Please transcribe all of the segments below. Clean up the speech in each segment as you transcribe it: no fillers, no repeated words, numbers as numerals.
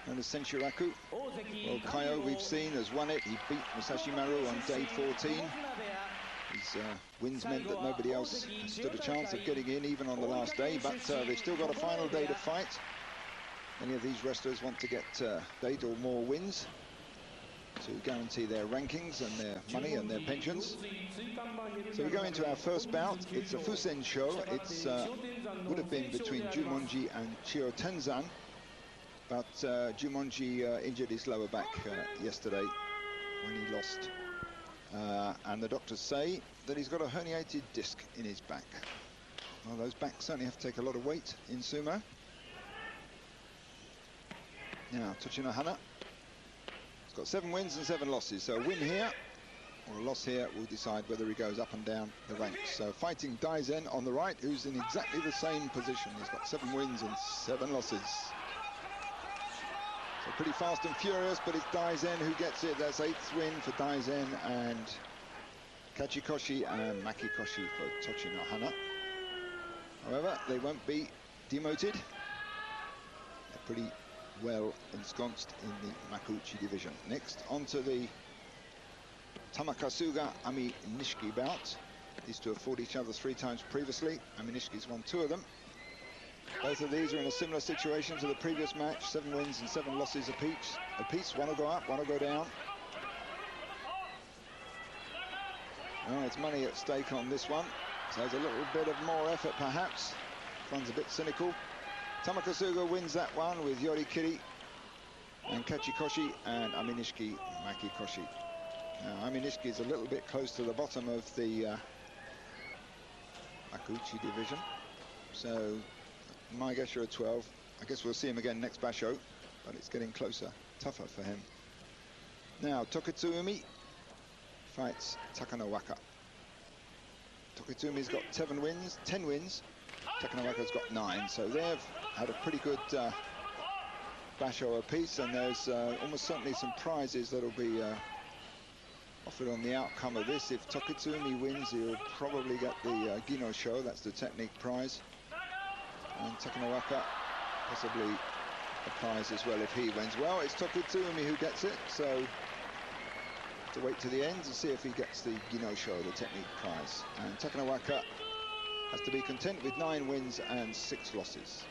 known as Senshuraku. Well, Kaiho, we've seen, has won it. He beat Musashi Maru on day 14. His wins meant that nobody else stood a chance of getting in, even on the last day, but they've still got a final day to fight. Many of these wrestlers want to get 8 or more wins to guarantee their rankings and their money and their pensions. So we go into our first bout. It's a fusen show. It's would have been between Jumonji and Chiyotenzan, but Jumonji injured his lower back yesterday when he lost. And the doctors say that he's got a herniated disc in his back. Well, those backs certainly have to take a lot of weight in sumo. Now, Tochinohana. He's got 7 wins and 7 losses, so a win here or a loss here will decide whether he goes up and down the ranks. So fighting Daizen on the right, who's in exactly the same position. He's got 7 wins and 7 losses. So pretty fast and furious, but it's Daizen who gets it. That's 8th win for Daizen, and Kachikoshi and Makikoshi for Tochinohana. However, they won't be demoted. They're pretty well ensconced in the Makuuchi division. Next, onto the Tamakasuga Aminishiki bout. These two have fought each other 3 times previously. Aminishiki's won 2 of them. Both of these are in a similar situation to the previous match. 7 wins and 7 losses apiece. One will go up, one will go down. Oh, it's money at stake on this one. So there's a little bit of more effort perhaps. One's a bit cynical. Tamakasuga wins that one with yorikiri and Kachikoshi, and Aminishiki Makikoshi. Now, Aminishiki is a little bit close to the bottom of the Makuuchi division. So my guess you're at 12. I guess we'll see him again next basho, but it's getting closer, tougher for him. Now, Tokitsuumi fights Takanowaka. Tokitsuumi's got 10 wins. Takanowaka's got 9, so they've had a pretty good basho apiece, and there's almost certainly some prizes that'll be offered on the outcome of this. If Tokitsuumi wins, he'll probably get the Gino show, that's the technique prize. And Takanowaka, possibly a prize as well if he wins. Well, it's Tokitsuumi who gets it, so have to wait to the end to see if he gets the Gino show, the technique prize. And Takanowaka has to be content with 9 wins and 6 losses.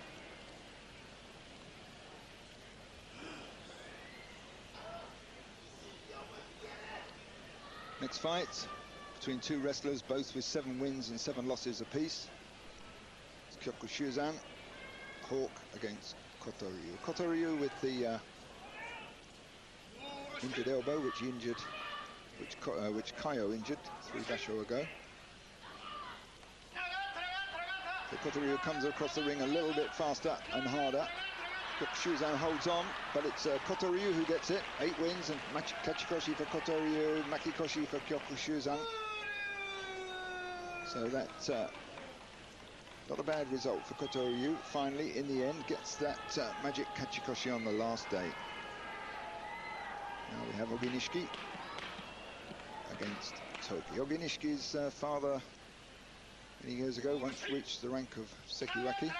Next fight between 2 wrestlers, both with 7 wins and 7 losses apiece. It's Kyokushuzan, Hawk against Kotoryu. Kotoryu with the injured elbow, which Kaiho injured 3 basho ago. So Kotoryu comes across the ring a little bit faster and harder. Kyokushuzan holds on, but it's Kotoryu who gets it. 8 wins, and Kachikoshi for Kotoryu, Makikoshi for Kyokushuzan. So that's not a bad result for Kotoryu. Finally, in the end, gets that magic Kachikoshi on the last day. Now we have Oginishiki against Toki. Oginishiki's father, many years ago, once reached the rank of Sekiwaki.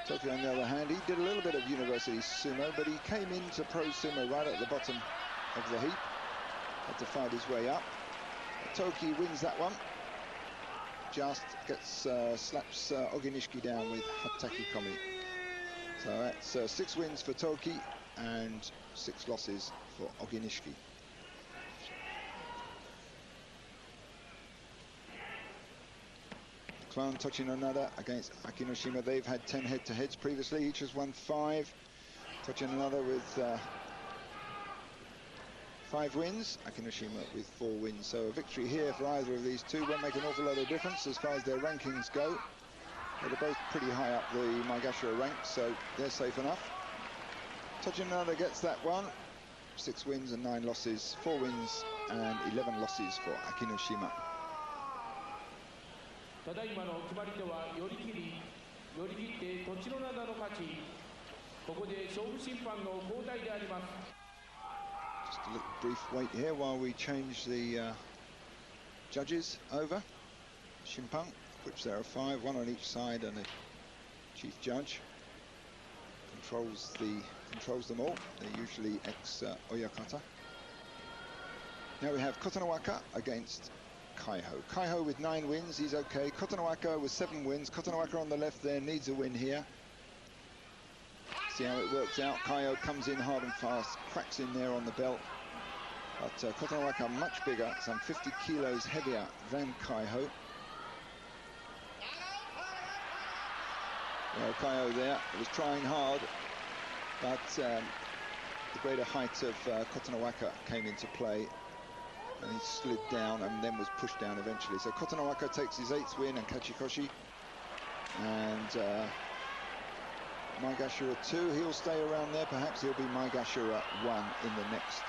Toki, on the other hand, he did a little bit of university sumo, but he came into pro sumo right at the bottom of the heap. Had to fight his way up. Toki wins that one. Just gets slaps Oginishiki down with hatakikomi. So that's 6 wins for Toki and 6 losses for Oginishiki. Clan Tochinonada against Akinoshima. They've had 10 head-to-heads previously. Each has won 5. Tochinonada with 5 wins. Akinoshima with 4 wins. So a victory here for either of these two won't make an awful lot of difference as far as their rankings go. They're both pretty high up the Maegashira ranks, so they're safe enough. Tochinonada gets that one. 6 wins and 9 losses. 4 wins and 11 losses for Akinoshima. ただいまの決まり手は寄り切ってTochinohanaの勝ち。ここで勝負審判の交代であります。 Just a little brief wait here while we change the judges over. Shimpan, which there are 5, 1 on each side, and a chief judge. controls them all. They're usually ex-Oyakata. Now we have Kotonowaka against Kaiho. Kaiho with 9 wins, he's okay. Kotonowaka with 7 wins. Kotonowaka on the left there needs a win here. See how it works out. Kaiho comes in hard and fast, cracks in there on the belt. But Kotonowaka much bigger, some 50 kilos heavier than Kaiho. Well, Kaiho there was trying hard, but the greater height of Kotonowaka came into play, and he slid down and then was pushed down eventually. So Kotonowaka takes his 8th win and katasukashi, and Maegashira 2, he'll stay around there. Perhaps he'll be Maegashira 1 in the next.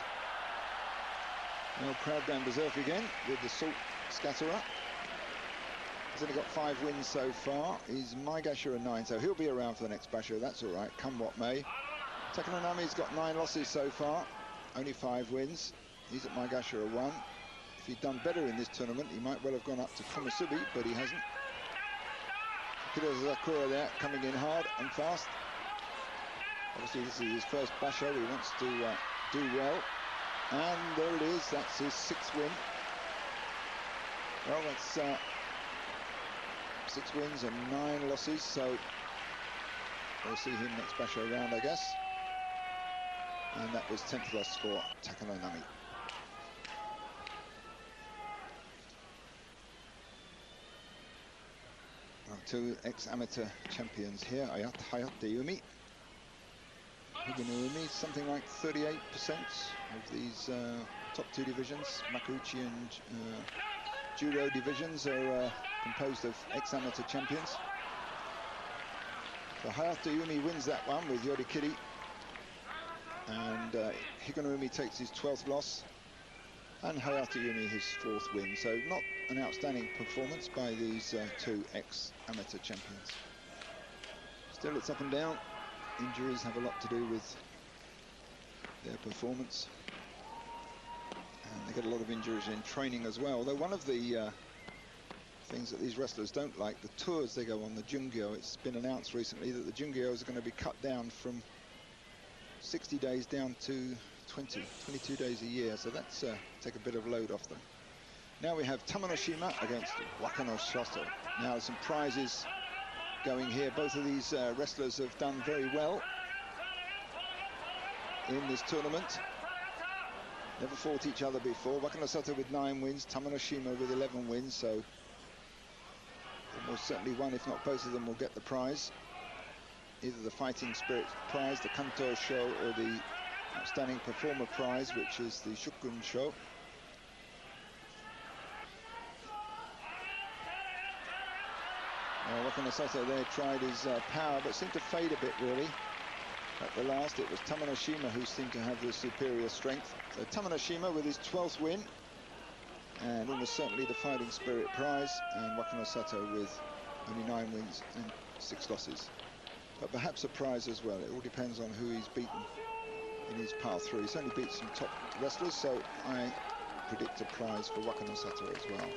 Now crowd down berserk again with the salt scatterer. He's only got 5 wins so far. He's Maegashira 9, so he'll be around for the next basho. That's all right, come what may. Takanonami's got 9 losses so far, only 5 wins. He's at Maegashira 1. If he'd done better in this tournament, he might well have gone up to Komusubi, but he hasn't. Okuridashi there, coming in hard and fast. Obviously, this is his first basho. He wants to do well. And there it is, that's his 6th win. Well, that's 6 wins and 9 losses, so we'll see him next basho round, I guess. And that was 10th loss for Takanonami. Well, 2 ex-amateur champions here, Hayateumi. Higonoumi, something like 38% of these top 2 divisions. Makuuchi and judo divisions are composed of ex-amateur champions. So Hayateumi wins that one with yorikiri, and Higonoumi takes his 12th loss, and Hayateumi his 4th win. So not an outstanding performance by these 2 ex-amateur champions. Still, it's up and down. Injuries have a lot to do with their performance, and they get a lot of injuries in training as well. Although one of the things that these wrestlers don't like, the tours they go on, the Jungyo, it's been announced recently that the Jungyos are going to be cut down from 60 days down to 22 days a year, so that's take a bit of load off them. Now we have Tamanoshima against Wakanosato. Now some prizes going here. Both of these wrestlers have done very well in this tournament. Never fought each other before. Wakanosato with 9 wins, Tamanoshima with 11 wins, so almost certainly one, if not both of them, will get the prize. Either the Fighting Spirit prize, the Kanto Show, or the Outstanding Performer prize, which is the Shukun Show. Wakanosato there tried his power, but seemed to fade a bit, really. At the last, it was Tamanoshima who seemed to have the superior strength. So Tamanoshima with his 12th win, and almost certainly the Fighting Spirit prize, and Wakanosato with only 9 wins and 6 losses. But perhaps a prize as well. It all depends on who he's beaten in his path through. He's only beat some top wrestlers, so I predict a prize for Wakanosato as well.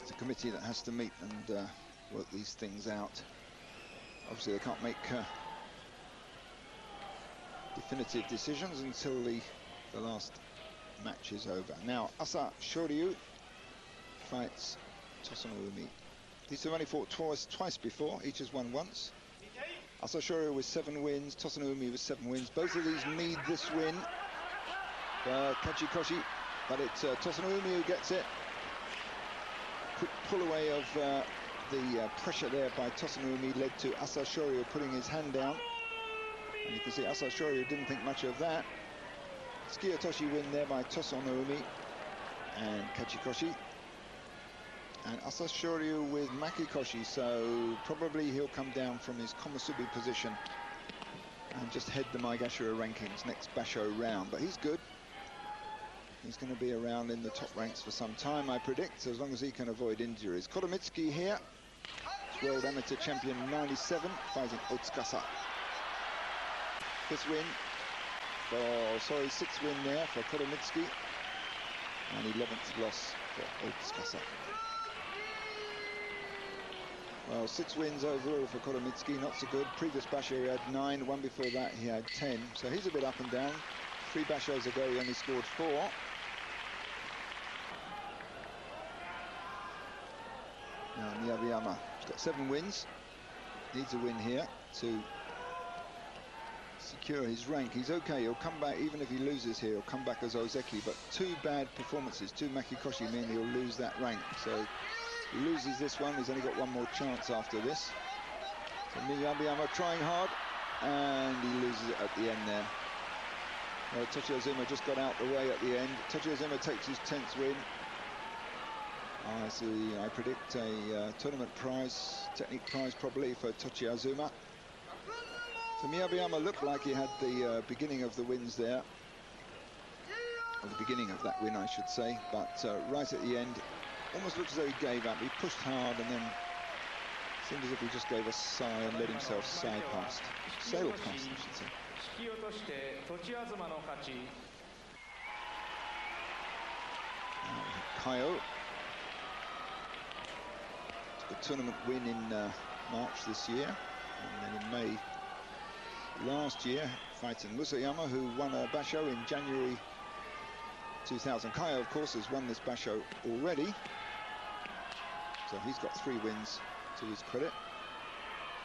It's a committee that has to meet and work these things out. Obviously, they can't make definitive decisions until the last match is over. Now, Asa Shoryu fights Tochinohana. These have only fought twice before, each has won once. Asa Shoryu with 7 wins, Tochinohana with 7 wins. Both of these need this win for Kachikoshi, but it's Tochinohana who gets it. Quick pull away of the pressure there by Tochinohana led to Asa Shoryu putting his hand down. And you can see Asa Shoryu didn't think much of that. Skiyotoshi win there by Tochinohana and Kachikoshi. And Asa Shoryu with Makikoshi, so probably he'll come down from his Komusubi position and just head the Maegashira rankings next basho round. But he's good. He's going to be around in the top ranks for some time, I predict, as long as he can avoid injuries. Koromitsuki here, world amateur champion 97, fighting Otsukasa. 6th win there for Koromitsuki, and 11th loss for Otsukasa. Well, 6 wins overall for Koromitsuki, not so good. Previous basho he had 9, one before that he had 10. So he's a bit up and down. 3 bashos ago he only scored 4. Now Miyabiyama, he's got 7 wins. Needs a win here to secure his rank. He's okay, he'll come back, even if he loses here, he'll come back as Ozeki, but 2 bad performances, 2 Makikoshi mean he'll lose that rank. So if he loses this one, he's only got 1 more chance after this. So Miyabiyama trying hard, and he loses it at the end there. Well, Tochiazuma just got out the way at the end. Tochiazuma takes his 10th win. I predict a tournament prize, technique prize probably for Tochiazuma. So Miyabiyama looked like he had the beginning of the wins there, or the beginning of that win I should say, but right at the end, almost looked as though he gave up. He pushed hard and then seemed as if he just gave a sigh and let himself sail past, I should say. Kaiho, took a tournament win in March this year, and then in May last year, fighting Musayama, who won a basho in January 2000. Kaiho, of course, has won this basho already, so he's got 3 wins to his credit.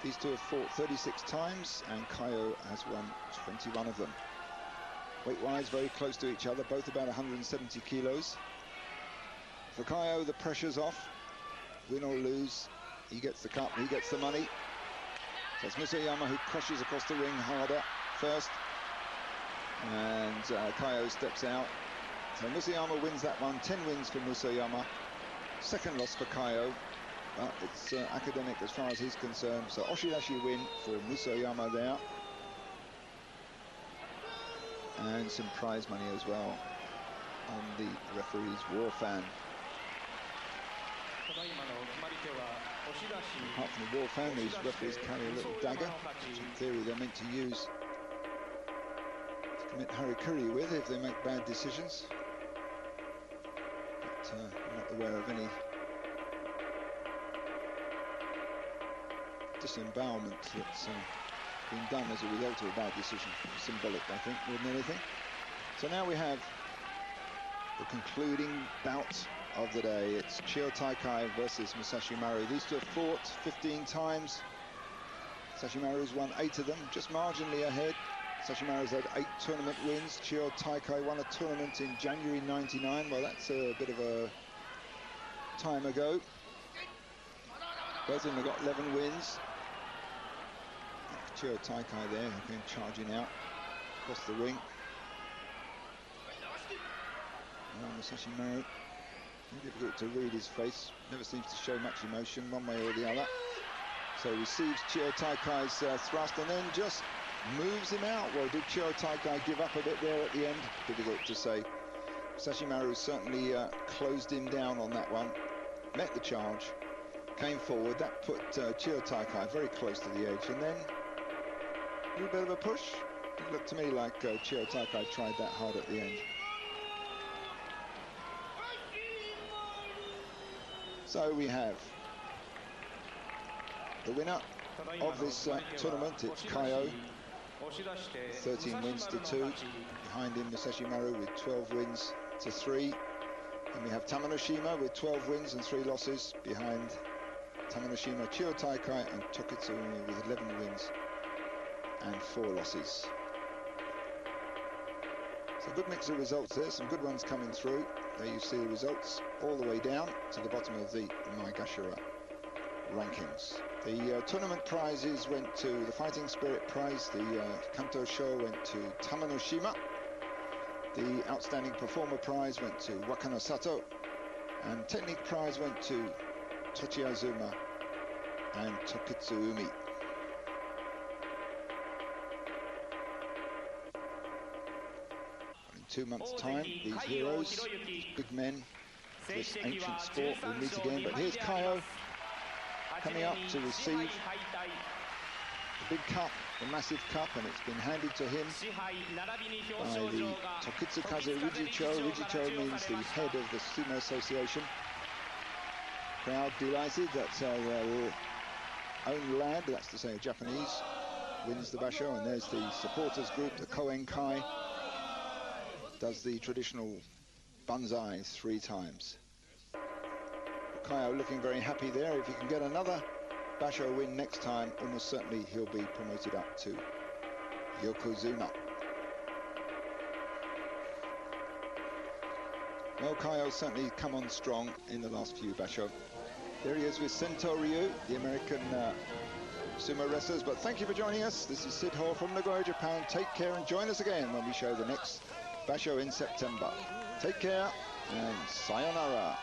These two have fought 36 times, and Kaiho has won 21 of them. Weight-wise, very close to each other, both about 170 kilos. For Kaiho, the pressure's off. Win or lose, he gets the cup, he gets the money. So it's Musayama who crushes across the ring harder first, and Kaiho steps out. So Musayama wins that one, 10 wins for Musayama. Second loss for Kaiho, but it's academic as far as he's concerned. So oshidashi win for Musayama there. And some prize money as well on the referee's war fan. Apart from the war fan, these referees carry a little dagger, which in theory they're meant to use to commit harikiri with if they make bad decisions. But I'm not aware of any disembowelment that's been done as a result of a bad decision. Symbolic, I think, more than anything. So now we have the concluding bout of the day. It's Chiyotaikai versus Musashi Maru. These two have fought 15 times. Musashi Maru's won 8 of them, just marginally ahead. Musashi Maru's had 8 tournament wins. Chiyotaikai won a tournament in January '99. Well, that's a bit of a time ago. Both of them have got 11 wins. Chiyotaikai there, again charging out across the ring. Musashi Maru, difficult to read his face, never seems to show much emotion one way or the other. So receives Chiyotaikai's thrust and then just moves him out. Well, did Chiyotaikai give up a bit there at the end? Difficult to say. Musashi Maru certainly closed him down on that one, met the charge, came forward. That put Chiyotaikai very close to the edge, and then a little bit of a push. It looked to me like Chiyotaikai tried that hard at the end. So we have the winner of this tournament. It's Kaiho, 13 wins to 2. Behind him, Musashi Maru with 12 wins to 3. And we have Tamanoshima with 12 wins and 3 losses. Behind Tamanoshima, Chiyotaikai and Tokitsuumi with 11 wins and 4 losses. So good mix of results there, some good ones coming through. There you see the results all the way down to the bottom of the Maegashira rankings. The tournament prizes went to the Fighting Spirit prize, the Kanto Sho went to Tamanoshima, the Outstanding Performer prize went to Wakanosato, and Technique prize went to Tochiazuma and Tokitsuumi. In 2 months' time, these heroes, these big men, this ancient sport will meet again. But here's Kaiho coming up to receive the big cup, the massive cup, and it's been handed to him by the Tokitsukaze Rijicho. Rijicho means the head of the Sumo Association. Crowd delighted that own land, that's to say a Japanese, wins the basho, and there's the supporters group, the Koen Kai, does the traditional banzai 3 times. Kaiho looking very happy there. If he can get another basho win next time, almost certainly he'll be promoted up to Yokozuna. Well, Kaiho's certainly come on strong in the last few basho. There he is with Senshuraku, the American sumo wrestlers. But thank you for joining us. This is Sid Hall from Nagoya, Japan. Take care and join us again when we show the next basho in September. Take care and sayonara.